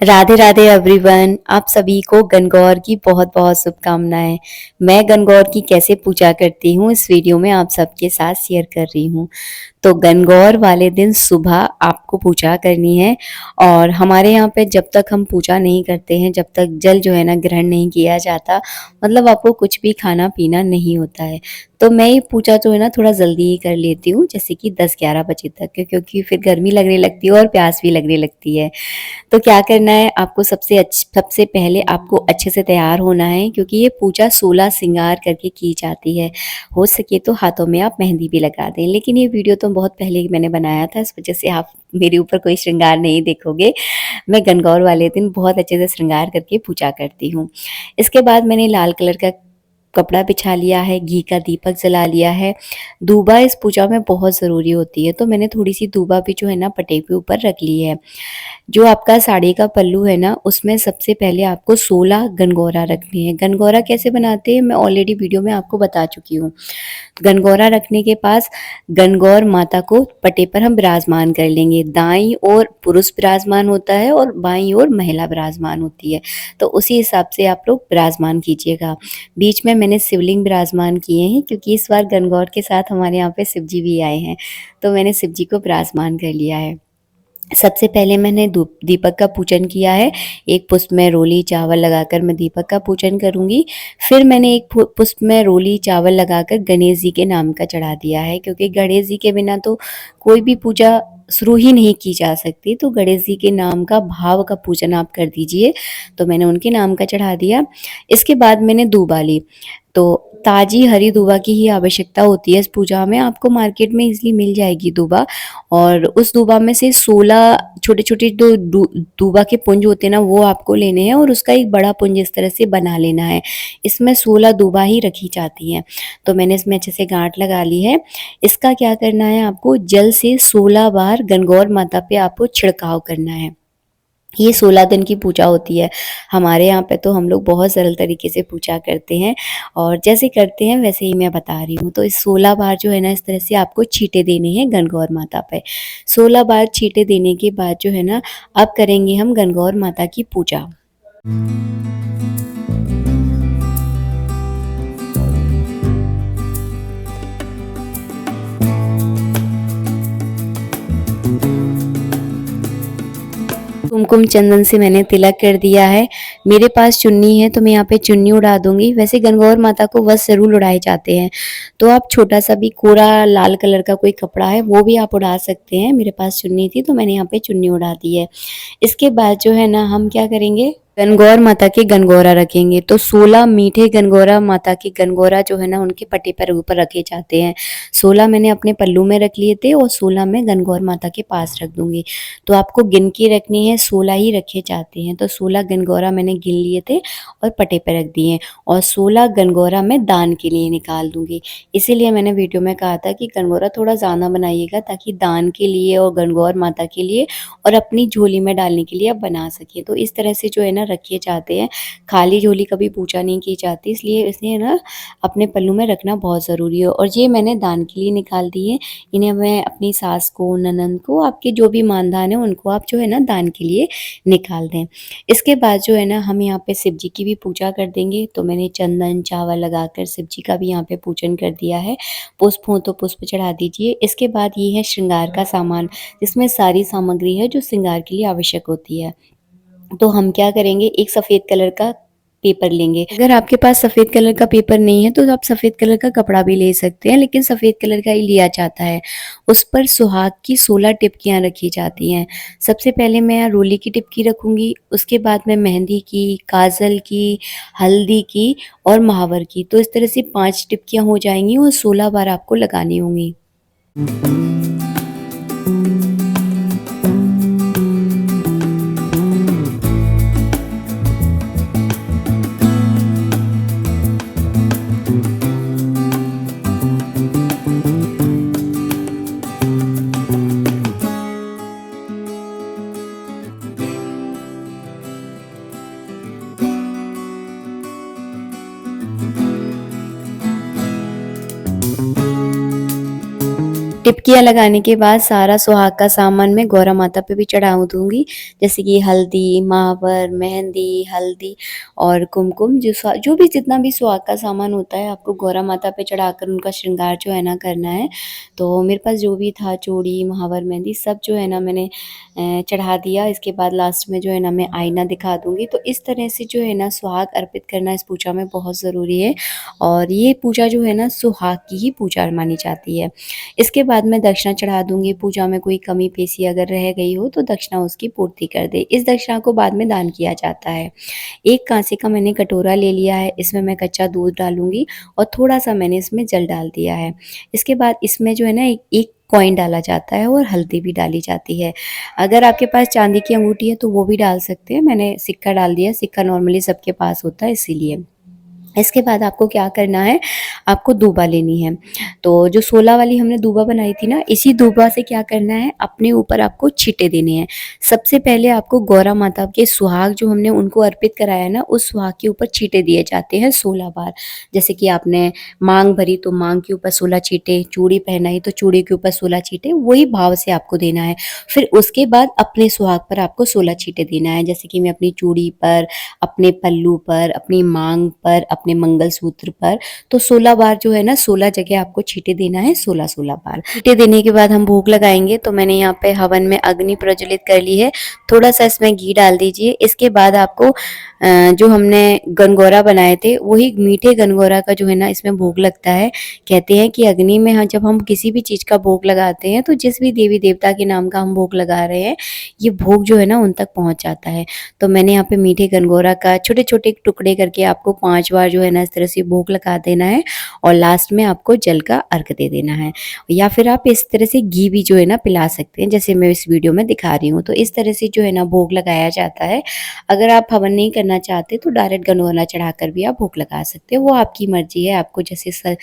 Radhe Radhe everyone. आप सभी को गणगौर की बहुत बहुत शुभकामनाएं। मैं गणगौर की कैसे पूजा करती हूँ इस वीडियो में आप सबके साथ शेयर कर रही हूँ। तो गणगौर वाले दिन सुबह आपको पूजा करनी है। और हमारे यहाँ पे जब तक हम पूजा नहीं करते हैं, जब तक जल जो है ना ग्रहण नहीं किया जाता, मतलब आपको कुछ भी खाना पीना नहीं होता है। तो मैं ये पूजा जो है ना थोड़ा जल्दी ही कर लेती हूँ, जैसे कि 10-11 बजे तक, क्योंकि फिर गर्मी लगने लगती है और प्यास भी लगने लगती है। तो क्या करना है आपको, सबसे पहले आपको अच्छे से तैयार होना है, क्योंकि ये पूजा 16 श्रृंगार करके की जाती है। हो सके तो हाथों में आप मेहंदी भी लगा दें, लेकिन ये वीडियो तो बहुत पहले ही मैंने बनाया था, इस वजह से आप मेरे ऊपर कोई श्रृंगार नहीं देखोगे। मैं गणगौर वाले दिन बहुत अच्छे से श्रृंगार करके पूजा करती हूँ। इसके बाद मैंने लाल कलर का कपड़ा बिछा लिया है, घी का दीपक जला लिया है। दूबा इस पूजा में बहुत ज़रूरी होती है, तो मैंने थोड़ी सी दूबा भी जो है ना पटे के ऊपर रख ली है। जो आपका साड़ी का पल्लू है ना, उसमें सबसे पहले आपको 16 गनगौरा रखनी है। गनगौरा कैसे बनाते हैं मैं ऑलरेडी वीडियो में आपको बता चुकी हूँ। गनगौरा रखने के पास गनगौर माता को पटे पर हम विराजमान कर लेंगे। दाईं ओर पुरुष विराजमान होता है और बाईं ओर महिला विराजमान होती है, तो उसी हिसाब से आप लोग विराजमान कीजिएगा। बीच में मैंने शिवलिंग विराजमान किए हैं, क्योंकि इस बार गनगौर के साथ हमारे यहाँ पे शिव जी भी आए हैं, तो मैंने शिव जी को विराजमान कर लिया है। सबसे पहले मैंने दीपक का पूजन किया है। एक पुष्प में रोली चावल लगाकर मैं दीपक का पूजन करूंगी। फिर मैंने एक पुष्प में रोली चावल लगाकर गणेश जी के नाम का चढ़ा दिया है, क्योंकि गणेश जी के बिना तो कोई भी पूजा शुरू ही नहीं की जा सकती। तो गणेश जी के नाम का भाव का पूजन आप कर दीजिए। तो मैंने उनके नाम का चढ़ा दिया। इसके बाद मैंने दूबा ली। तो ताजी हरी दूबा की ही आवश्यकता होती है इस पूजा में। आपको मार्केट में इजीली मिल जाएगी दूबा। और उस दूबा में से 16 छोटे छोटे जो दूबा के पुंज होते हैं ना, वो आपको लेने हैं और उसका एक बड़ा पुंज इस तरह से बना लेना है। इसमें 16 दूबा ही रखी जाती हैं। तो मैंने इसमें अच्छे से गांठ लगा ली है। इसका क्या करना है, आपको जल से 16 बार गणगौर माता पे आपको छिड़काव करना है। ये 16 दिन की पूजा होती है। हमारे यहाँ पे तो हम लोग बहुत सरल तरीके से पूजा करते हैं, और जैसे करते हैं वैसे ही मैं बता रही हूँ। तो इस 16 बार जो है ना, इस तरह से आपको छींटे देने हैं गणगौर माता पे। 16 बार छींटे देने के बाद जो है ना, अब करेंगे हम गणगौर माता की पूजा। कुमकुम चंदन से मैंने तिलक कर दिया है। मेरे पास चुन्नी है, तो मैं यहाँ पे चुन्नी उड़ा दूंगी। वैसे गणगौर माता को वस्त्र जरूर उड़ाए जाते हैं, तो आप छोटा सा भी कोरा लाल कलर का कोई कपड़ा है वो भी आप उड़ा सकते हैं। मेरे पास चुन्नी थी, तो मैंने यहाँ पे चुन्नी उड़ा दी है। इसके बाद जो है ना, हम क्या करेंगे, गणगौर माता के गणगौरा रखेंगे। तो 16 मीठे गणगौरा माता के गणगौरा जो है ना, उनके पटे पर ऊपर रखे जाते हैं। 16 मैंने अपने पल्लू में रख लिए थे और 16 मैं गणगौर माता के पास रख दूंगी। तो आपको गिन के रखनी है, 16 ही रखे जाते हैं। तो 16 गणगौरा मैंने गिन लिए थे और पटे पर रख दिए, और 16 गणगौरा मैं दान के लिए निकाल दूंगी। इसीलिए मैंने वीडियो में कहा था कि गणगौरा थोड़ा ज़्यादा बनाइएगा, ताकि दान के लिए और गणगौर माता के लिए और अपनी झोली में डालने के लिए आप बना सकें। तो इस तरह से जो है ना रखे जाते हैं। खाली झोली कभी पूजा नहीं की जाती, इसलिए इसे ना अपने पल्लू में रखना बहुत ज़रूरी है। और ये मैंने दान के लिए निकाल दिए। इन्हें मैं अपनी सास को, ननंद को, आपके जो भी मानदान है उनको आप जो है ना दान के लिए निकाल दें। इसके बाद जो है ना, हम यहाँ पे शिव जी की भी पूजा कर देंगे। तो मैंने चंदन चावल लगाकर शिव जी का भी यहाँ पे पूजन कर दिया है। पुष्प हो तो पुष्प चढ़ा दीजिए। इसके बाद ये है श्रृंगार का सामान, जिसमें सारी सामग्री है जो श्रृंगार के लिए आवश्यक होती है। तो हम क्या करेंगे, एक सफ़ेद कलर का पेपर लेंगे। अगर आपके पास सफ़ेद कलर का पेपर नहीं है, तो आप सफ़ेद कलर का कपड़ा भी ले सकते हैं, लेकिन सफ़ेद कलर का ही लिया जाता है। उस पर सुहाग की 16 टिपकियाँ रखी जाती हैं। सबसे पहले मैं यहाँ रोली की टिपकी रखूँगी, उसके बाद मैं मेहंदी की, काजल की, हल्दी की और महावर की। तो इस तरह से 5 टिपकियाँ हो जाएंगी और 16 बार आपको लगानी होंगी। टिकिया लगाने के बाद सारा सुहाग का सामान मैं गौरा माता पे भी चढ़ा दूँगी, जैसे कि हल्दी, महावर, मेहंदी, हल्दी और कुमकुम जो भी जितना भी सुहाग का सामान होता है आपको गौरा माता पे चढ़ाकर उनका श्रृंगार जो है ना करना है। तो मेरे पास जो भी था चूड़ी, महावर, मेहंदी सब जो है ना मैंने चढ़ा दिया। इसके बाद लास्ट में जो है ना मैं आईना दिखा दूँगी। तो इस तरह से जो है ना सुहाग अर्पित करना इस पूजा में बहुत ज़रूरी है और ये पूजा जो है ना सुहाग की ही पूजा मानी जाती है। इसके बाद मैं दक्षिणा चढ़ा दूँगी, पूजा में कोई कमी पेशी अगर रह गई हो तो दक्षिणा उसकी पूर्ति कर दे। इस दक्षिणा को बाद में दान किया जाता है। एक काँसे का मैंने कटोरा ले लिया है, इसमें मैं कच्चा दूध डालूँगी और थोड़ा-सा मैंने इसमें जल डाल दिया है। इसके बाद इसमें जो है ना एक एक कॉइन डाला जाता है और हल्दी भी डाली जाती है। अगर आपके पास चांदी की अंगूठी है तो वो भी डाल सकते हैं, मैंने सिक्का डाल दिया, सिक्का नॉर्मली सबके पास होता है इसीलिए। इसके बाद आपको क्या करना है, आपको दूबा लेनी है। तो जो 16 वाली हमने दूबा बनाई थी ना, इसी दूबा से क्या करना है, अपने ऊपर आपको छींटे देने हैं। सबसे पहले आपको गौरा माता के सुहाग जो हमने उनको अर्पित कराया है ना, उस सुहाग के ऊपर छींटे दिए जाते हैं 16 बार। जैसे कि आपने माँग भरी तो माँग के ऊपर 16 छींटे, चूड़ी पहनाई तो चूड़ी के ऊपर 16 छींटे, वही भाव से आपको देना है। फिर उसके बाद अपने सुहाग पर आपको 16 छींटे देना है। जैसे कि मैं अपनी चूड़ी पर, अपने पल्लू पर, अपनी माँग पर, अपने मंगलसूत्र पर, तो 16 बार जो है ना 16 जगह आपको छींटे देना है, 16-16 बार। छींटे देने के बाद हम भोग लगाएँगे, तो मैंने यहाँ पे हवन में अग्नि प्रज्वलित कर ली है। थोड़ा-सा इसमें घी डाल दीजिए। इसके बाद आपको जो हमने गनगौरा बनाए थे, वही मीठे गनगौरा का जो है ना इसमें भोग लगता है। कहते हैं कि अग्नि में जब हम किसी भी चीज़ का भोग लगाते हैं, तो जिस भी देवी-देवता के नाम का हम भोग लगा रहे हैं, ये भोग जो है ना उन तक पहुँच जाता है। तो मैंने यहाँ पे मीठे गनगौरा का छोटे-छोटे टुकड़े करके आपको 5 बार जो है ना इस तरह से भोग लगा देना है और लास्ट में आपको जल का अर्घ दे देना है। या फिर आप इस तरह से घी भी जो है ना पिला सकते हैं, जैसे मैं इस वीडियो में दिखा रही हूँ। तो इस तरह से जो है ना भोग लगाया जाता है। अगर आप हवन नहीं करना चाहते तो डायरेक्ट गनगौरा चढ़ाकर भी आप भोग लगा सकते हैं, वो आपकी मर्ज़ी है, आपको जैसे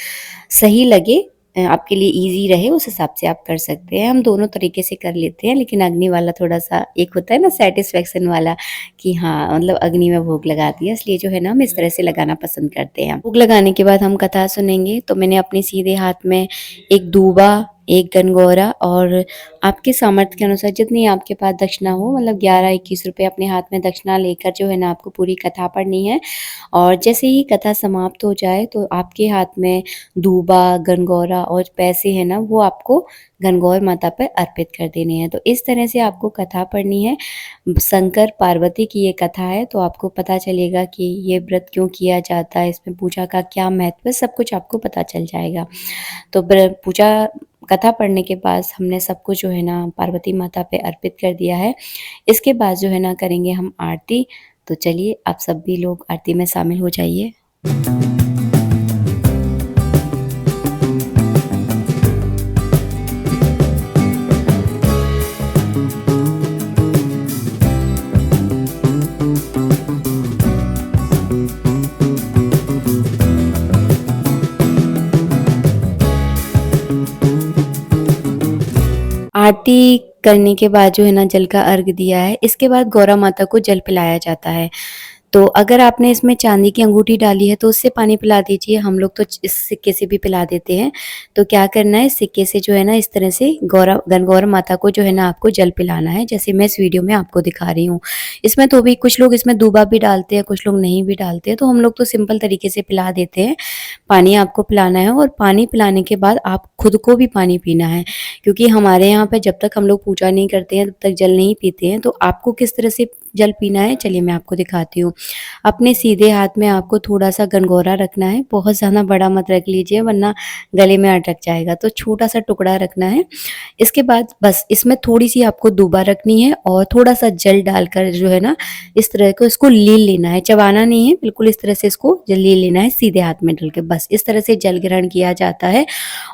सही लगे आपके लिए ईज़ी रहे उस हिसाब से आप कर सकते हैं। हम दोनों तरीके से कर लेते हैं, लेकिन अग्नि वाला थोड़ा-सा एक होता है ना सैटिस्फैक्शन वाला कि हाँ, मतलब अग्नि में भोग लगा दिया, इसलिए जो है ना हम इस तरह से लगाना पसंद करते हैं। भोग लगाने के बाद हम कथा सुनेंगे, तो मैंने अपने सीधे हाथ में एक दूबा, एक गनगौरा और आपके सामर्थ्य के अनुसार जितनी आपके पास दक्षिणा हो, मतलब 11-21 रुपए अपने हाथ में दक्षिणा लेकर जो है ना आपको पूरी कथा पढ़नी है और जैसे ही कथा समाप्त हो जाए तो आपके हाथ में दूबा, गनगौरा और पैसे हैं ना वो आपको गणगौर माता पर अर्पित कर देने हैं। तो इस तरह से आपको कथा पढ़नी है। शंकर पार्वती की ये कथा है, तो आपको पता चलेगा कि ये व्रत क्यों किया जाता है, इसमें पूजा का क्या महत्व है, सब कुछ आपको पता चल जाएगा। तो पूजा कथा पढ़ने के बाद हमने सब कुछ जो है ना पार्वती माता पे अर्पित कर दिया है। इसके बाद जो है ना करेंगे हम आरती। तो चलिए आप सभी लोग आरती में शामिल हो जाइए। आरती करने के बाद जो है ना जल का अर्घ दिया है, इसके बाद गौरा माता को जल पिलाया जाता है। तो अगर आपने इसमें चांदी की अंगूठी डाली है तो उससे पानी पिला दीजिए, हम लोग तो इस सिक्के से भी पिला देते हैं। तो क्या करना है, सिक्के से जो है ना इस तरह से गणगौर माता को जो है ना आपको जल पिलाना है, जैसे मैं इस वीडियो में आपको दिखा रही हूँ। इसमें तो भी कुछ लोग इसमें दूबा भी डालते हैं, कुछ लोग नहीं भी डालते हैं, तो हम लोग तो सिंपल तरीके से पिला देते हैं। पानी आपको पिलाना है और पानी पिलाने के बाद आप खुद को भी पानी पीना है, क्योंकि हमारे यहाँ पे जब तक हम लोग पूजा नहीं करते हैं तब तक जल नहीं पीते हैं। तो आपको किस तरह से जल पीना है, चलिए मैं आपको दिखाती हूँ। अपने सीधे हाथ में आपको थोड़ा-सा गनगौरा रखना है, बहुत ज़्यादा बड़ा मत रख लीजिए वरना गले में अटक जाएगा, तो छोटा-सा टुकड़ा रखना है। इसके बाद बस इसमें थोड़ी-सी आपको दूबा रखनी है और थोड़ा-सा जल डालकर जो है ना इस तरह को इसको लील लेना है, चबाना नहीं है, बिल्कुल इस तरह से इसको जल लील लेना है सीधे हाथ में डाल के, बस इस तरह से जल ग्रहण किया जाता है।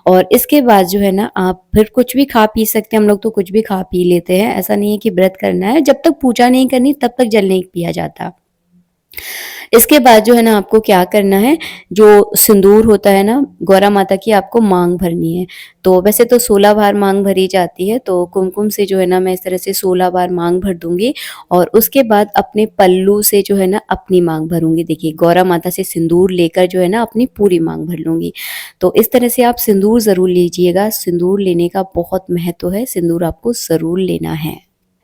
और इसके बाद जो है ना आप फिर कुछ भी खा पी सकते हैं, हम लोग तो कुछ भी खा पी लेते हैं, ऐसा नहीं है कि व्रत करना है, जब तक पूजा नहीं करनी तब तक जल नहीं पिया जाता। इसके बाद जो है ना आपको क्या करना है, जो सिंदूर होता है ना गौरा माता की आपको मांग भरनी है। तो वैसे तो 16 बार मांग भरी जाती है, तो कुमकुम से जो है ना मैं इस तरह से 16 बार मांग भर दूँगी और उसके बाद अपने पल्लू से जो है ना अपनी मांग भरूँगी। देखिए गौरा माता से सिंदूर लेकर जो है ना अपनी पूरी मांग भर लूँगी। तो इस तरह से आप सिंदूर ज़रूर लीजिएगा, सिंदूर लेने का बहुत महत्व है, सिंदूर आपको ज़रूर लेना है।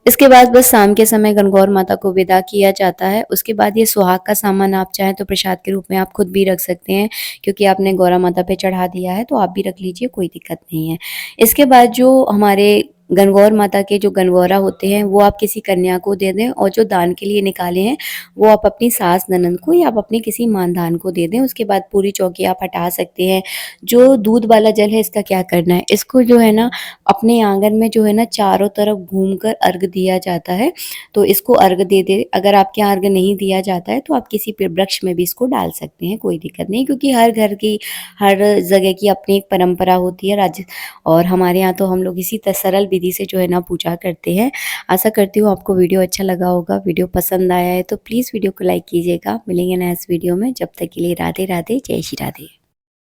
इसके बाद बस शाम के समय गणगौर माता को विदा किया जाता है। उसके बाद ये सुहाग का सामान आप चाहें तो प्रसाद के रूप में आप खुद भी रख सकते हैं, क्योंकि आपने गौरा माता पे चढ़ा दिया है, तो आप भी रख लीजिए, कोई दिक्कत नहीं है। इसके बाद जो हमारे गणगौर माता के जो गणगौरा होते हैं, वो आप किसी कन्या को दे दें और जो दान के लिए निकाले हैं, वो आप अपनी सास ननद को या आप अपने किसी मानधान को दे दें। उसके बाद पूरी चौकी आप हटा सकते हैं। जो दूध वाला जल है, इसका क्या करना है, इसको जो है ना अपने आंगन में जो है ना चारों तरफ घूमकर अर्घ दिया जाता है। तो इसको अर्घ दे दे, अगर आपके यहाँ अर्घ नहीं दिया जाता है तो आप किसी पेड़ वृक्ष में भी इसको डाल सकते हैं, कोई दिक्कत नहीं, क्योंकि हर घर की हर जगह की अपनी एक परंपरा होती है राज्य। और हमारे यहाँ तो हम लोग इसी सरल विधि से जो है ना पूजा करते हैं। आशा करती हूँ आपको वीडियो अच्छा लगा होगा। वीडियो पसंद आया है तो प्लीज़ वीडियो को लाइक कीजिएगा। मिलेंगे नेक्स्ट वीडियो में, जब तक के लिए राधे राधे, जय श्री राधे।